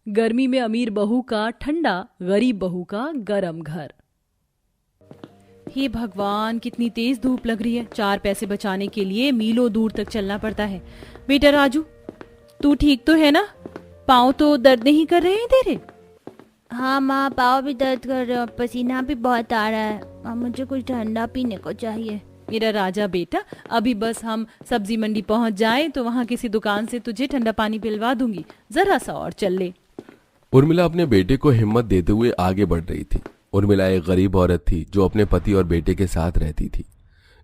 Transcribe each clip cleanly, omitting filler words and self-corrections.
गर्मी में अमीर बहू का ठंडा, गरीब बहू का गरम घर। हे भगवान, कितनी तेज धूप लग रही है। 4 पैसे बचाने के लिए मीलों दूर तक चलना पड़ता है। बेटा राजू, तू ठीक तो है ना? पाँव तो दर्द नहीं कर रहे हैं तेरे? हाँ माँ, पाँव भी दर्द कर रहे हो, पसीना भी बहुत आ रहा है। अब मुझे कुछ ठंडा पीने को चाहिए। मेरा राजा बेटा, अभी बस हम सब्जी मंडी पहुंच जाएं तो वहां किसी दुकान से तुझे ठंडा पानी पिलवा दूंगी। जरा सा और चल ले। उर्मिला अपने बेटे को हिम्मत देते हुए आगे बढ़ रही थी। उर्मिला एक गरीब औरत थी जो अपने पति और बेटे के साथ रहती थी।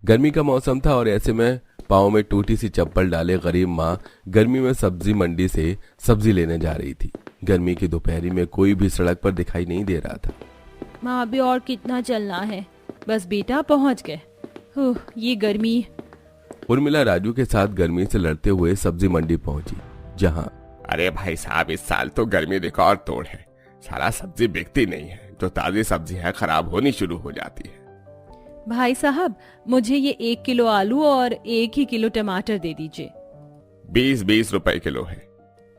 गर्मी का मौसम था और ऐसे में पाँव में टूटी सी चप्पल डाले गरीब माँ गर्मी में सब्जी मंडी से सब्जी लेने जा रही थी। गर्मी की दोपहरी में कोई भी सड़क पर दिखाई नहीं दे रहा था। माँ, अभी और कितना चलना है? बस बेटा, पहुंच गए। ये गर्मी। उर्मिला राजू के साथ गर्मी से लड़ते हुए सब्जी मंडी पहुंची, जहां अरे भाई साहब, इस साल तो गर्मी रिकॉर्ड तोड़ है। सारा सब्जी बिकती नहीं है। जो ताजी सब्जी है खराब होनी शुरू हो जाती है। भाई साहब, मुझे ये 1 किलो आलू और 1 ही किलो टमाटर दे दीजिए। 20-20 रुपए किलो है।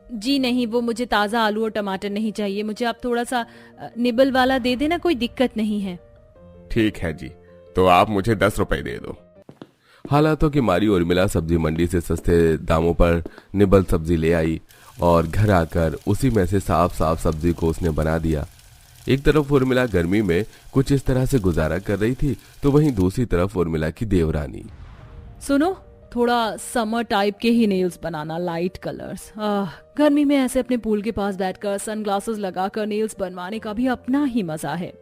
जी नहीं, वो मुझे ताज़ा आलू और टमाटर नहीं चाहिए। मुझे आप थोड़ा सा निबल वाला दे देना, कोई दिक्कत नहीं है। ठीक है जी, तो आप मुझे 10 रुपए दे दो। हालातों की मारी उर्मिला सब्जी मंडी से सस्ते दामों पर निबल सब्जी ले आई और घर आकर उसी में से साफ साफ सब्जी को उसने बना दिया। एक तरफ उर्मिला गर्मी में कुछ इस तरह से गुजारा कर रही थी, तो वहीं दूसरी तरफ उर्मिला की देवरानी। सुनो, थोड़ा समर टाइप के ही नेल्स बनाना, लाइट कलर्स। गर्मी में ऐसे अपने पूल के पास बैठकर सनग्लासेस लगाकर नेल्स बनवाने का भी अपना ही मजा है।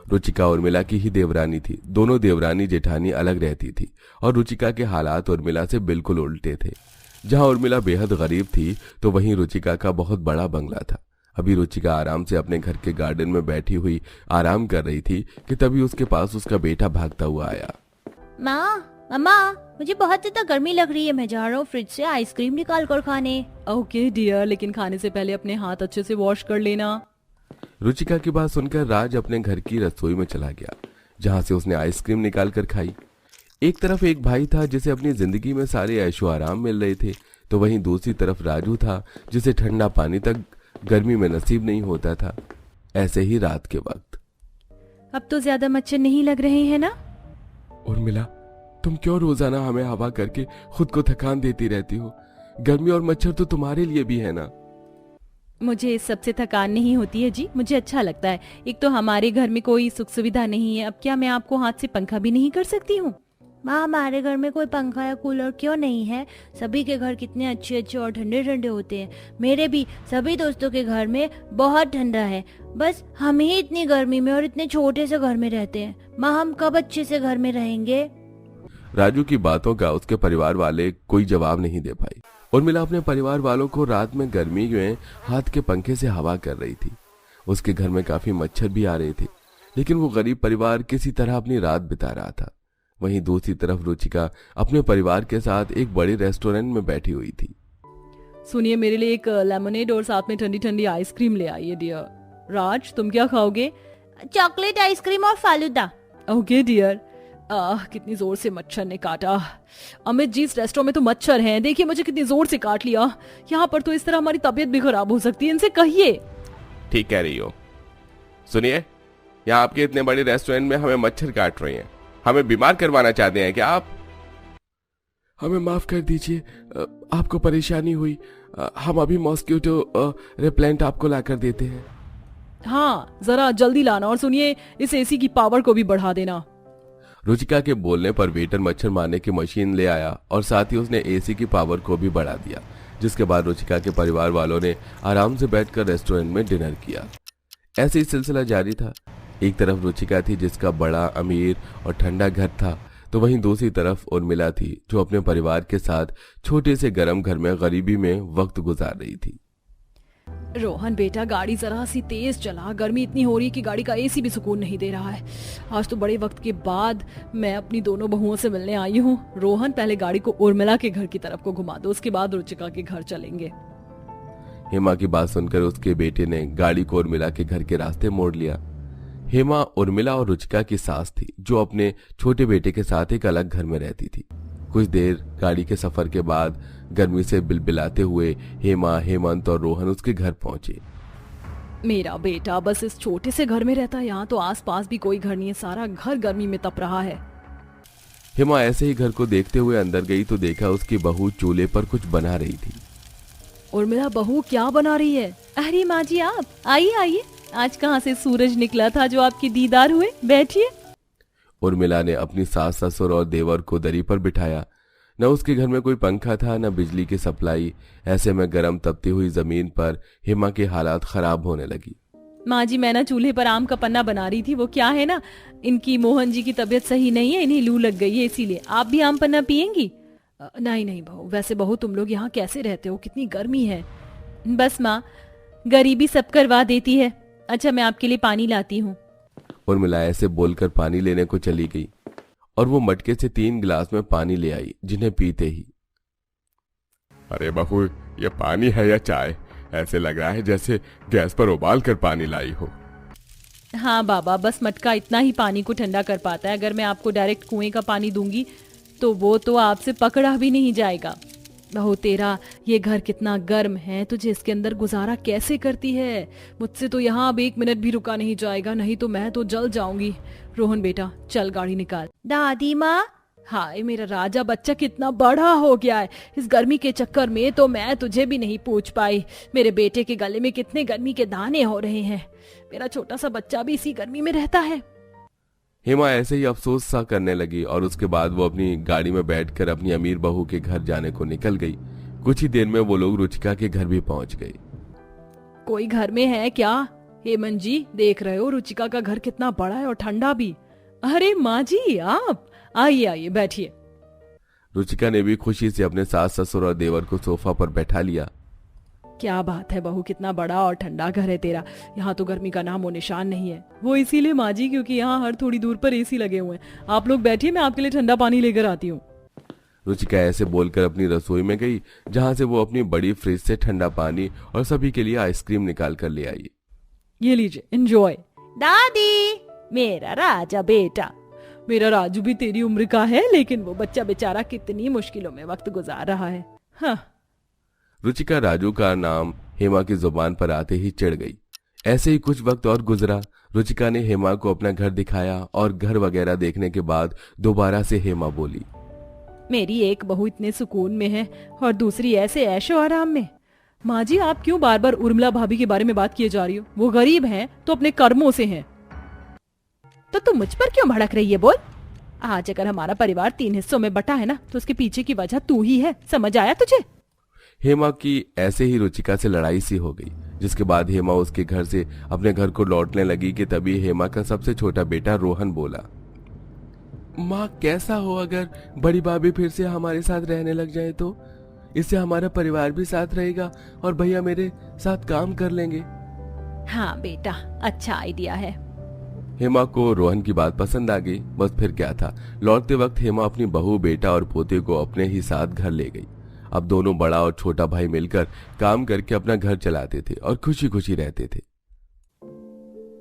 रुचिका उर्मिला की ही देवरानी थी। दोनों देवरानी जेठानी अलग रहती थी और रुचिका के हालात उर्मिला से बिल्कुल उल्टे थे। जहां उर्मिला बेहद गरीब थी तो वहीं रुचिका का बहुत बड़ा बंगला था। अभी रुचिका आराम से अपने घर के गार्डन में बैठी हुई आराम कर रही थी कि तभी उसके पास उसका बेटा भागता हुआ आया। माँ, मम्मा, मुझे बहुत ज्यादा गर्मी लग रही है। मैं जा रहा हूँ फ्रिज से आइसक्रीम निकाल कर खाने। ओके डियर, लेकिन खाने से पहले अपने हाथ अच्छे से वॉश कर लेना। रुचिका की बात सुनकर राज अपने घर की रसोई में चला गया, जहां से उसने आइसक्रीम निकाल कर खाई। एक तरफ एक भाई था जिसे अपनी जिंदगी में सारे ऐशो आराम मिल रहे थे, तो वहीं दूसरी तरफ राजू था जिसे ठंडा पानी तक गर्मी में नसीब नहीं होता था। ऐसे ही रात के वक्त। अब तो ज्यादा मच्छर नहीं लग रहे हैं ना? उर्मिला, तुम क्यों रोजाना हमें हवा करके खुद को थकान देती रहती हो? गर्मी और मच्छर तो तुम्हारे लिए भी है ना। मुझे इस सबसे थकान नहीं होती है जी, मुझे अच्छा लगता है। एक तो हमारे घर में कोई सुख सुविधा नहीं है। अब क्या मैं आपको हाथ से पंखा भी नहीं कर सकती हूँ? माँ, हमारे घर में कोई पंखा या कूलर क्यों नहीं है? सभी के घर कितने अच्छे अच्छे और ठंडे ठंडे होते हैं। मेरे भी सभी दोस्तों के घर में बहुत ठंडा है। बस हम ही इतनी गर्मी में और इतने छोटे से घर में रहते हैं। माँ, हम कब अच्छे से घर में रहेंगे? राजू की बातों का उसके परिवार वाले कोई जवाब नहीं दे पाई। उर्मिला अपने परिवार वालों को रात में गर्मी में हाथ के पंखे से हवा कर रही थी। उसके घर में काफी मच्छर भी आ रहे थे, लेकिन वो गरीब परिवार किसी तरह अपनी रात बिता रहा था। वहीं दूसरी तरफ रुचिका अपने परिवार के साथ एक बड़े रेस्टोरेंट में बैठी हुई थी। सुनिए, मेरे लिए एक लेमनेड और साथ में ठंडी ठंडी आइसक्रीम ले आइए डियर। राज, तुम क्या खाओगे? चॉकलेट आइसक्रीम और फालूदा। Okay dear. कितनी जोर से मच्छर ने काटा। अमित जी, इस रेस्टोरेंट में तो मच्छर हैं। देखिए मुझे कितनी जोर से काट लिया। यहाँ पर तो इस तरह हमारी तबीयत भी खराब हो सकती है। इनसे कहिए। ठीक कह रही हो। सुनिए, यहाँ आपके इतने बड़े रेस्टोरेंट में हमें मच्छर काट रहे हैं। हमें बीमार करवाना चाहते हैं क्या आप? हमें माफ कर दीजिए, आपको परेशानी हुई। हम अभी मॉस्किटो रिपेलेंट आपको लाकर देते हैं। हाँ, जरा जल्दी लाना। और सुनिए, इस एसी की पावर को भी बढ़ा देना। रुचिका के बोलने पर वेटर मच्छर मारने की मशीन ले आया और साथ ही उसने एसी की पावर को भी बढ़ा दिया, जिसके बाद रुचिका के परिवार वालों ने आराम से बैठकर रेस्टोरेंट में डिनर किया। ऐसे ही सिलसिला जारी था। एक तरफ रुचिका थी जिसका बड़ा, अमीर और ठंडा घर था, तो वहीं दूसरी तरफ उर्मिला थी जो अपने परिवार के साथ छोटे से गर्म घर में गरीबी में वक्त गुजार रही थी। रोहन बेटा, गाड़ी जरा सी तेज चला। गर्मी इतनी हो रही है कि गाड़ी का एसी भी सुकून नहीं दे रहा है। आज तो बड़े वक्त के बाद मैं अपनी दोनों बहुओं से मिलने आई हूँ। रोहन, पहले गाड़ी को उर्मिला के घर की तरफ को घुमा दो, उसके बाद रुचिका के घर चलेंगे। हेमा की बात सुनकर उसके बेटे ने गाड़ी को उर्मिला के घर के रास्ते मोड़ लिया। हेमा उर्मिला और रुचिका की सास थी जो अपने छोटे बेटे के साथ एक अलग घर में रहती थी। कुछ देर गाड़ी के सफर के बाद गर्मी से बिलबिलाते हुए हेमा, हेमंत और रोहन उसके घर पहुंचे। मेरा बेटा बस इस छोटे से घर में रहता है, यहाँ तो आसपास भी कोई घर नहीं है, सारा घर गर्मी में तप रहा है। हेमा ऐसे ही घर को देखते हुए अंदर गई तो देखा उसकी बहू चूल्हे पर कुछ बना रही थी। और मेरा बहू क्या बना रही है? अरे माँ जी आप आइए आइए, आज कहाँ से सूरज निकला था जो आपकी दीदार हुए, बैठिए। उर्मिला ने अपनी सास ससुर और देवर को दरी पर बिठाया। न उसके घर में कोई पंखा था न बिजली की सप्लाई। ऐसे में गर्म तपती हुई जमीन पर हेमा की हालात खराब होने लगी। माँ जी मैं ना चूल्हे पर आम का पन्ना बना रही थी, वो क्या है ना, इनकी मोहन जी की तबीयत सही नहीं है, इन्हें लू लग गई है, इसीलिए। आप भी आम पन्ना पियेंगी? नहीं नहीं बहू, वैसे बहू तुम लोग यहाँ कैसे रहते हो, कितनी गर्मी है। बस माँ, गरीबी सब करवा देती है। अच्छा मैं आपके लिए पानी लाती हूँ। उर्मिला ऐसे बोलकर पानी लेने को चली गई और वो मटके से 3 गिलास में पानी ले आई, जिन्हें पीते ही अरे बहू, ये पानी है या चाय? ऐसे लग रहा है जैसे गैस पर उबाल कर पानी लाई हो। हाँ बाबा, बस मटका इतना ही पानी को ठंडा कर पाता है। अगर मैं आपको डायरेक्ट कुएं का पानी दूंगी तो वो तो आपसे पकड़ा भी नहीं जाएगा। बहू तेरा ये घर कितना गर्म है, तुझे इसके अंदर गुजारा कैसे करती है? मुझसे तो यहाँ अब 1 मिनट भी रुका नहीं जाएगा, नहीं तो मैं तो जल जाऊंगी। रोहन बेटा चल गाड़ी निकाल। दादी माँ, हाय मेरा राजा बच्चा कितना बड़ा हो गया है, इस गर्मी के चक्कर में तो मैं तुझे भी नहीं पूछ पाई। मेरे बेटे के गले में कितने गर्मी के दाने हो रहे हैं, मेरा छोटा सा बच्चा भी इसी गर्मी में रहता है। हेमा ऐसे ही अफसोस सा करने लगी और उसके बाद वो अपनी गाड़ी में बैठकर अपनी अमीर बहू के घर जाने को निकल गई। कुछ ही देर में वो लोग रुचिका के घर भी पहुंच गए। कोई घर में है क्या? हेमंत जी देख रहे हो रुचिका का घर कितना बड़ा है और ठंडा भी। अरे माँ जी आप आइए आइए बैठिए। रुचिका ने भी खुशी से अपने सास ससुर और देवर को सोफा पर बैठा लिया। क्या बात है बहू, कितना बड़ा और ठंडा घर है तेरा, यहाँ तो गर्मी का नामो निशान नहीं है। वो इसीलिए माँ जी क्योंकि यहाँ हर थोड़ी दूर पर एसी लगे हुए हैं। आप लोग बैठिए, मैं आपके लिए ठंडा पानी लेकर आती हूँ। रुचिका ऐसे बोलकर अपनी रसोई में गई, जहाँ से वो अपनी बड़ी फ्रिज से ठंडा पानी और सभी के लिए आइसक्रीम निकाल कर ले आई। ये लीजिए एंजॉय। दादी, मेरा राजा बेटा। मेरा राजू भी तेरी उम्र का है, लेकिन वो बच्चा बेचारा कितनी मुश्किलों में वक्त गुजार रहा है। हाँ। रुचिका राजू का नाम हेमा की जुबान पर आते ही चिढ़ गई। ऐसे ही कुछ वक्त और गुजरा। रुचिका ने हेमा को अपना घर दिखाया और घर वगैरह देखने के बाद दोबारा से हेमा बोली, मेरी एक बहू इतने सुकून में है और दूसरी ऐसे ऐशो आराम में। माँ जी आप क्यों बार बार उर्मिला भाभी के बारे में बात किए जा रही हो? वो गरीब हैं तो अपने कर्मों से हैं। तो तुम मुझ पर क्यों भड़क रही है? बोल। आज अगर हमारा परिवार 3 हिस्सों में बटा है ना, तो उसके पीछे की वजह तू ही है, समझ आया तुझे? हेमा की ऐसे ही रुचिका से लड़ाई सी हो गई, जिसके बाद हेमा उसके घर से अपने घर को लौटने लगी कि तभी हेमा का सबसे छोटा बेटा रोहन बोला, माँ कैसा हो अगर बड़ी भाभी फिर से हमारे साथ रहने लग जाए तो? इससे हमारा परिवार भी साथ रहेगा और भैया मेरे साथ काम कर लेंगे। हाँ बेटा, अच्छा आइडिया है। हेमा को रोहन की बात पसंद आ गई। बस फिर क्या था, लौटते वक्त हेमा अपनी बहू, बेटा और पोते को अपने ही साथ घर ले गई। अब दोनों बड़ा और छोटा भाई मिलकर काम करके अपना घर चलाते थे और खुशी खुशी रहते थे।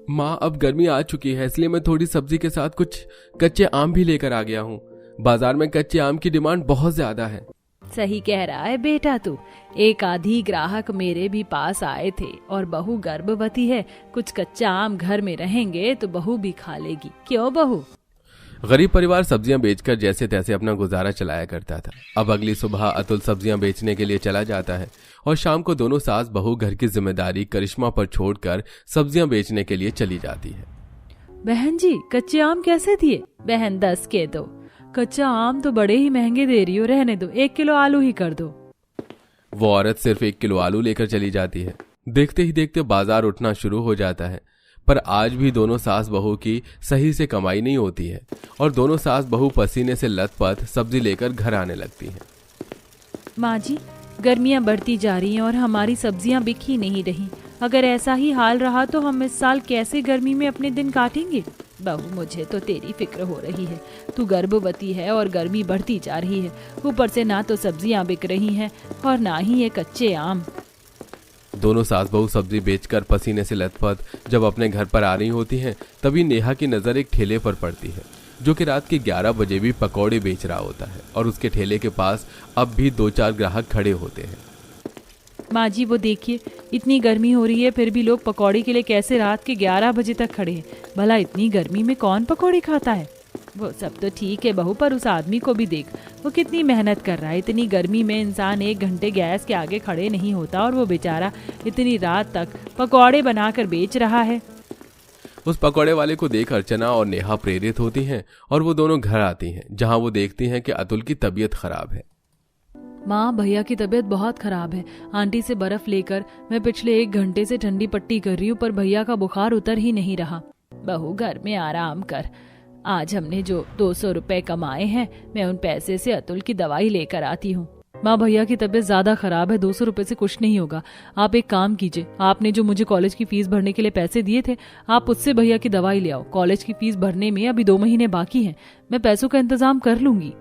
माँ अब गर्मी आ चुकी है, इसलिए मैं थोड़ी सब्जी के साथ कुछ कच्चे आम भी लेकर आ गया हूँ। बाजार में कच्चे आम की डिमांड बहुत ज्यादा है। सही कह रहा है बेटा तू। एक आधी ग्राहक मेरे भी पास आए थे और बहू गर्भवती है, कुछ कच्चा आम घर में रहेंगे तो बहू भी खा लेगी। क्यों बहू? गरीब परिवार सब्जियां बेचकर जैसे तैसे अपना गुजारा चलाया करता था। अब अगली सुबह अतुल सब्जियां बेचने के लिए चला जाता है और शाम को दोनों सास बहू घर की जिम्मेदारी करिश्मा पर छोड़कर सब्जियां बेचने के लिए चली जाती है। बहन जी कच्चे आम कैसे दिए? बहन 10 के दो। कच्चा आम तो बड़े ही महंगे दे रही हो, रहने दो, 1 किलो आलू ही कर दो। वो औरत सिर्फ 1 किलो आलू लेकर चली जाती है। देखते ही देखते बाजार उठना शुरू हो जाता है, पर आज भी दोनों सास बहू की सही से कमाई नहीं होती है और दोनों सास बहू पसीने से लथपथ सब्जी लेकर घर आने लगती हैं। माँ जी गर्मियाँ बढ़ती जा रही हैं और हमारी सब्जियाँ बिक ही नहीं रही। अगर ऐसा ही हाल रहा तो हम इस साल कैसे गर्मी में अपने दिन काटेंगे? बहू मुझे तो तेरी फिक्र हो रही है। तू गर्भवती है और गर्मी बढ़ती जा रही है, ऊपर से ना तो सब्जियाँ बिक रही हैं और ना ही ये कच्चे आम। दोनों सास बहू सब्जी बेचकर पसीने से लथपथ जब अपने घर पर आ रही होती हैं, तभी नेहा की नजर एक ठेले पर पड़ती है जो कि रात के 11 बजे भी पकौड़े बेच रहा होता है और उसके ठेले के पास अब भी 2-4 ग्राहक खड़े होते हैं। माँ जी वो देखिए, इतनी गर्मी हो रही है फिर भी लोग पकौड़े के लिए कैसे रात के 11 बजे तक खड़े हैं। भला इतनी गर्मी में कौन पकौड़े खाता है। वो सब तो ठीक है बहू, पर उस आदमी को भी देख, वो कितनी मेहनत कर रहा है। इतनी गर्मी में इंसान 1 घंटे गैस के आगे खड़े नहीं होता और वो बेचारा इतनी रात तक पकौड़े बनाकर बेच रहा है। उस पकौड़े वाले को देख अर्चना और नेहा प्रेरित होती हैं और वो दोनों घर आती हैं, जहां वो देखती हैं कि अतुल की तबीयत खराब है। माँ भैया की तबीयत बहुत खराब है। आंटी से बर्फ लेकर मैं पिछले 1 घंटे से ठंडी पट्टी कर रही हूँ, पर भैया का बुखार उतर ही नहीं रहा। बहू घर में आराम कर, आज हमने जो 200 रुपए कमाए हैं मैं उन पैसे से अतुल की दवाई लेकर आती हूँ। माँ भैया की तबीयत ज्यादा खराब है, 200 रुपए से कुछ नहीं होगा। आप एक काम कीजिए, आपने जो मुझे कॉलेज की फीस भरने के लिए पैसे दिए थे, आप उससे भैया की दवाई ले आओ। कॉलेज की फीस भरने में अभी 2 महीने बाकी हैं, मैं पैसों का इंतजाम कर लूंगी।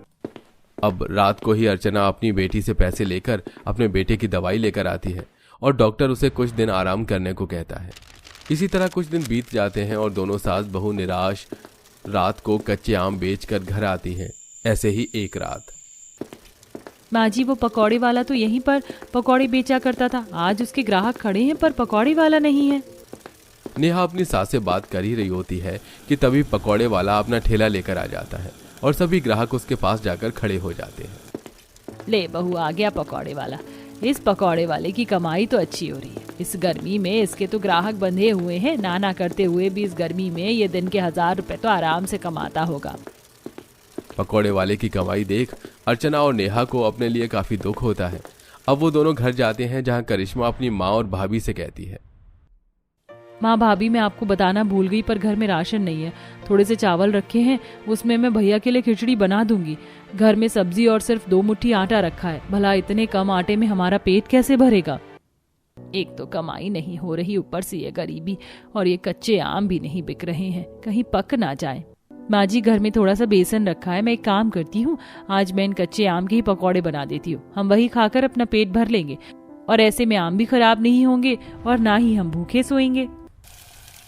अब रात को ही अर्चना अपनी बेटी से पैसे लेकर अपने बेटे की दवाई लेकर आती है और डॉक्टर उसे कुछ दिन आराम करने को कहता है। इसी तरह कुछ दिन बीत जाते हैं और दोनों सास बहू निराश रात को कच्चे आम बेचकर घर आती हैं। ऐसे ही एक रात, माँ जी वो पकौड़े वाला तो यहीं पर पकौड़े बेचा करता था, आज उसके ग्राहक खड़े हैं पर पकौड़े वाला नहीं है। नेहा अपनी सास से बात कर ही रही होती है कि तभी पकौड़े वाला अपना ठेला लेकर आ जाता है और सभी ग्राहक उसके पास जाकर खड़े हो जाते हैं। ले बहू आ गया पकौड़े वाला। इस पकौड़े वाले की कमाई तो अच्छी हो रही है। इस गर्मी में इसके तो ग्राहक बंधे हुए हैं, नाना करते हुए भी इस गर्मी में ये दिन के 1000 रुपए तो आराम से कमाता होगा। पकौड़े वाले की कमाई देख अर्चना और नेहा को अपने लिए काफी दुख होता है। अब वो दोनों घर जाते हैं, जहाँ करिश्मा अपनी माँ और भाभी से कहती है, माँ भाभी मैं आपको बताना भूल गई, पर घर में राशन नहीं है। थोड़े से चावल रखे हैं, उसमें मैं भैया के लिए खिचड़ी बना दूंगी। घर में सब्जी और सिर्फ 2 मुट्ठी आटा रखा है। भला इतने कम आटे में हमारा पेट कैसे भरेगा। एक तो कमाई नहीं हो रही, ऊपर से ये गरीबी, और ये कच्चे आम भी नहीं बिक रहे हैं, कहीं पक ना जाए। माँ जी घर में थोड़ा सा बेसन रखा है, मैं एक काम करती हूँ, आज मैं इन कच्चे आम के ही पकौड़े बना देती हूँ। हम वही खाकर अपना पेट भर लेंगे और ऐसे में आम भी खराब नहीं होंगे और ना ही हम भूखे सोएंगे।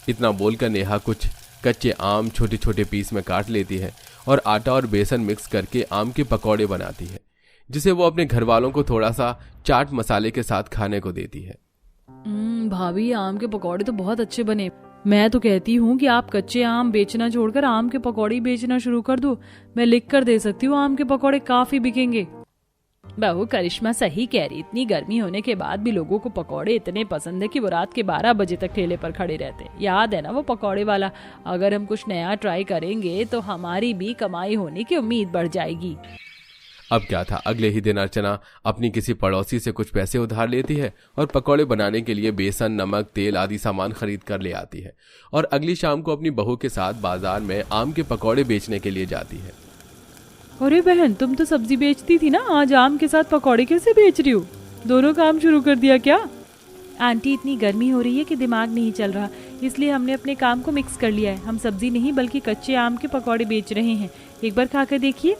इतना बोलकर नेहा कुछ कच्चे आम छोटे छोटे पीस में काट लेती है और आटा और बेसन मिक्स करके आम के पकौड़े बनाती है, जिसे वो अपने घर वालों को थोड़ा सा चाट मसाले के साथ खाने को देती है। भाभी आम के पकौड़े तो बहुत अच्छे बने। मैं तो कहती हूँ कि आप कच्चे आम बेचना छोड़कर आम के पकौड़े बेचना शुरू कर दो। मैं लिख कर दे सकती हूँ, आम के पकौड़े काफी बिकेंगे। बहू करिश्मा सही कह रही, इतनी गर्मी होने के बाद भी लोगों को पकौड़े इतने पसंद है कि वो रात के 12 बजे तक ठेले पर खड़े रहते हैं। याद है ना वो पकौड़े वाला। अगर हम कुछ नया ट्राई करेंगे तो हमारी भी कमाई होने की उम्मीद बढ़ जाएगी। अब क्या था, अगले ही दिन अर्चना अपनी किसी पड़ोसी से कुछ पैसे उधार लेती है और पकौड़े बनाने के लिए बेसन, नमक, तेल आदि सामान खरीद कर ले आती है और अगली शाम को अपनी बहू के साथ बाजार में आम के पकौड़े बेचने के लिए जाती है। अरे बहन तुम तो सब्जी बेचती थी ना, आज आम के साथ पकौड़े कैसे बेच रही हो? दोनों काम शुरू कर दिया क्या? आंटी इतनी गर्मी हो रही है कि दिमाग नहीं चल रहा, इसलिए हमने अपने काम को मिक्स कर लिया है। हम सब्जी नहीं बल्कि कच्चे आम के पकौड़े बेच रहे हैं। एक बार खाकर देखिए।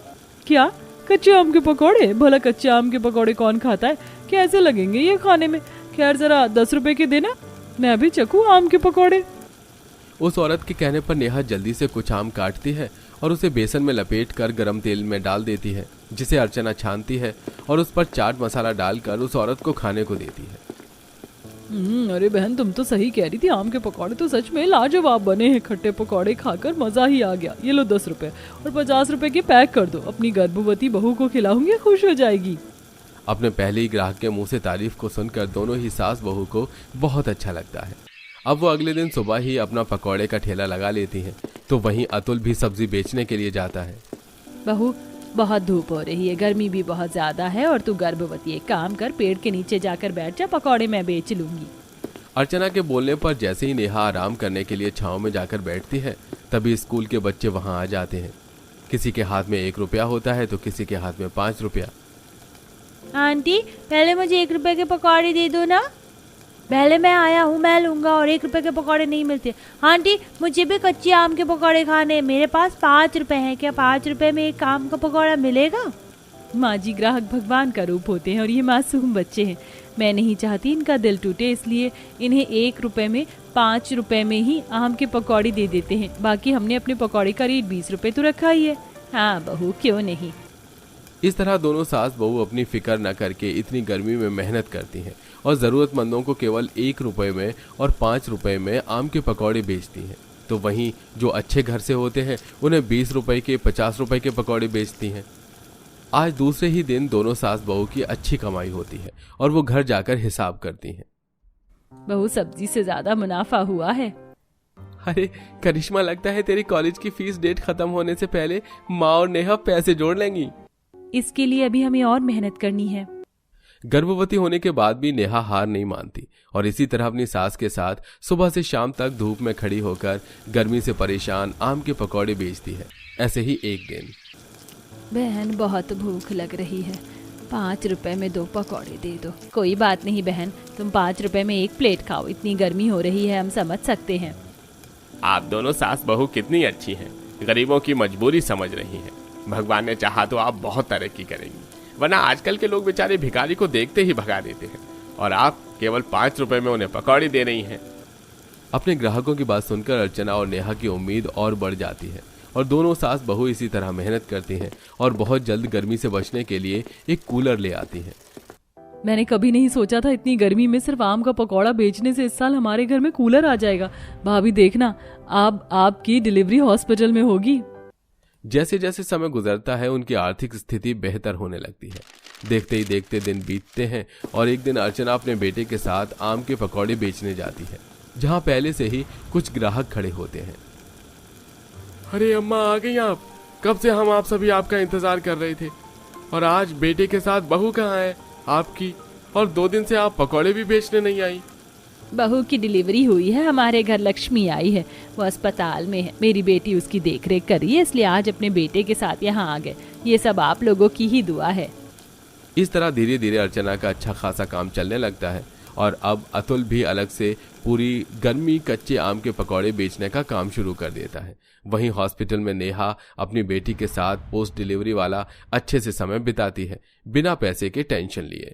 क्या कच्चे आम के पकौड़े? भला कच्चे आम के पकौड़े कौन खाता है? कैसे लगेंगे ये खाने में? खैर जरा 10 रुपए के देना, मैं अभी चखूं आम के पकौड़े। उस औरत के कहने पर नेहा जल्दी से कुछ आम काटती है और उसे बेसन में लपेट कर गरम तेल में डाल देती है, जिसे अर्चना छानती है और उस पर चाट मसाला डालकर उस औरत को खाने को देती है। अरे बहन तुम तो सही कह रही थी, आम के पकौड़े तो सच में लाजवाब बने हैं। खट्टे पकौड़े खाकर मजा ही आ गया। ये लो 10 रुपए और 50 रुपए के पैक कर दो, अपनी गर्भवती बहू को खिलाऊंगी, खुश हो जाएगी। अपने पहले ही ग्राहक के मुंह से तारीफ को सुनकर दोनों ही सास बहू को बहुत अच्छा लगता है। अब वो अगले दिन सुबह ही अपना पकौड़े का ठेला लगा लेती हैं, तो वहीं अतुल भी सब्जी बेचने के लिए जाता है। बहू बहुत धूप हो रही है, गर्मी भी बहुत ज्यादा है और तू गर्भवती, एक काम कर पेड़ के नीचे जाकर बैठ जा, पकौड़े मैं बेच लूंगी। अर्चना के बोलने पर जैसे ही नेहा आराम करने के लिए छांव में जाकर बैठती है, तभी स्कूल के बच्चे वहां आ जाते हैं। किसी के हाथ में 1 रुपया होता है तो किसी के हाथ में 5 रुपया। आंटी पहले मुझे 1 रुपए के पकौड़े दे दो ना। पहले मैं आया हूँ, मैं लूंगा, और 1 रुपए के पकौड़े नहीं मिलते। आंटी मुझे भी कच्चे आम के पकौड़े खाने, मेरे पास 5 रुपए हैं, क्या 5 रुपए में एक आम का पकौड़ा मिलेगा? माँ जी ग्राहक भगवान का रूप होते हैं और ये मासूम बच्चे हैं। मैं नहीं चाहती इनका दिल टूटे, इसलिए इन्हें 1 रुपए में 5 रुपए में ही आम के पकौड़े दे देते हैं। बाकी हमने अपने पकौड़े का रेट 20 रुपए तो रखा ही है। हाँ बहू क्यों नहीं। इस तरह दोनों सास बहू अपनी फिक्र न करके इतनी गर्मी में मेहनत करती हैं और ज़रूरतमंदों को केवल 1 रुपए में और 5 रुपए में आम के पकौड़े बेचती हैं। तो वहीं जो अच्छे घर से होते हैं उन्हें 20 रुपए के 50 रुपए के पकौड़े बेचती हैं। आज दूसरे ही दिन दोनों सास बहू की अच्छी कमाई होती है और वो घर जाकर हिसाब करती हैं। बहू, सब्जी से ज्यादा मुनाफा हुआ है। अरे करिश्मा, लगता है तेरी कॉलेज की फीस डेट खत्म होने से पहले माँ और नेहा पैसे जोड़ लेंगी। इसके लिए अभी हमें और मेहनत करनी है। गर्भवती होने के बाद भी नेहा हार नहीं मानती और इसी तरह अपनी सास के साथ सुबह से शाम तक धूप में खड़ी होकर गर्मी से परेशान आम के पकौड़े बेचती है। ऐसे ही एक दिन, बहन, बहुत भूख लग रही है, 5 रुपए में 2 पकौड़े दे दो। कोई बात नहीं बहन, तुम 5 रुपए में 1 प्लेट खाओ, इतनी गर्मी हो रही है, हम समझ सकते हैं। आप दोनों सास बहू कितनी अच्छी हैं, गरीबों की मजबूरी समझ रही हैं। भगवान ने चाहा तो आप बहुत तरक्की करेंगी, वरना आजकल के लोग बेचारे भिखारी को देखते ही भगा देते हैं और आप केवल 5 रुपए में उन्हें पकौड़ी दे रही हैं। अपने ग्राहकों की बात सुनकर अर्चना और नेहा की उम्मीद और बढ़ जाती है और दोनों सास बहू इसी तरह मेहनत करती हैं और बहुत जल्द गर्मी से बचने के लिए एक कूलर ले आती हैं। मैंने कभी नहीं सोचा था इतनी गर्मी में सिर्फ आम का पकौड़ा बेचने से इस साल हमारे घर में कूलर आ जाएगा। भाभी देखना, अब आपकी डिलीवरी हॉस्पिटल में होगी। जैसे जैसे समय गुजरता है उनकी आर्थिक स्थिति बेहतर होने लगती है। देखते ही देखते दिन बीतते हैं और एक दिन अर्चना अपने बेटे के साथ आम के पकौड़े बेचने जाती है, जहां पहले से ही कुछ ग्राहक खड़े होते हैं। अरे अम्मा, आ गई आप? कब से हम आप सभी आपका इंतजार कर रहे थे और आज बेटे के साथ बहू कहाँ है आपकी? और 2 दिन से आप पकौड़े भी बेचने नहीं आई। बहू की डिलीवरी हुई है, हमारे घर लक्ष्मी आई है, वो अस्पताल में है, मेरी बेटी उसकी देखरेख कर रही है, इसलिए आज अपने बेटे के साथ यहाँ आ गए। ये सब आप लोगों की ही दुआ है। इस तरह धीरे धीरे अर्चना का अच्छा खासा काम चलने लगता है और अब अतुल भी अलग से पूरी गर्मी कच्चे आम के पकौड़े बेचने का काम शुरू कर देता है। वहीं हॉस्पिटल में नेहा अपनी बेटी के साथ पोस्ट डिलीवरी वाला अच्छे से समय बिताती है, बिना पैसे के टेंशन लिए।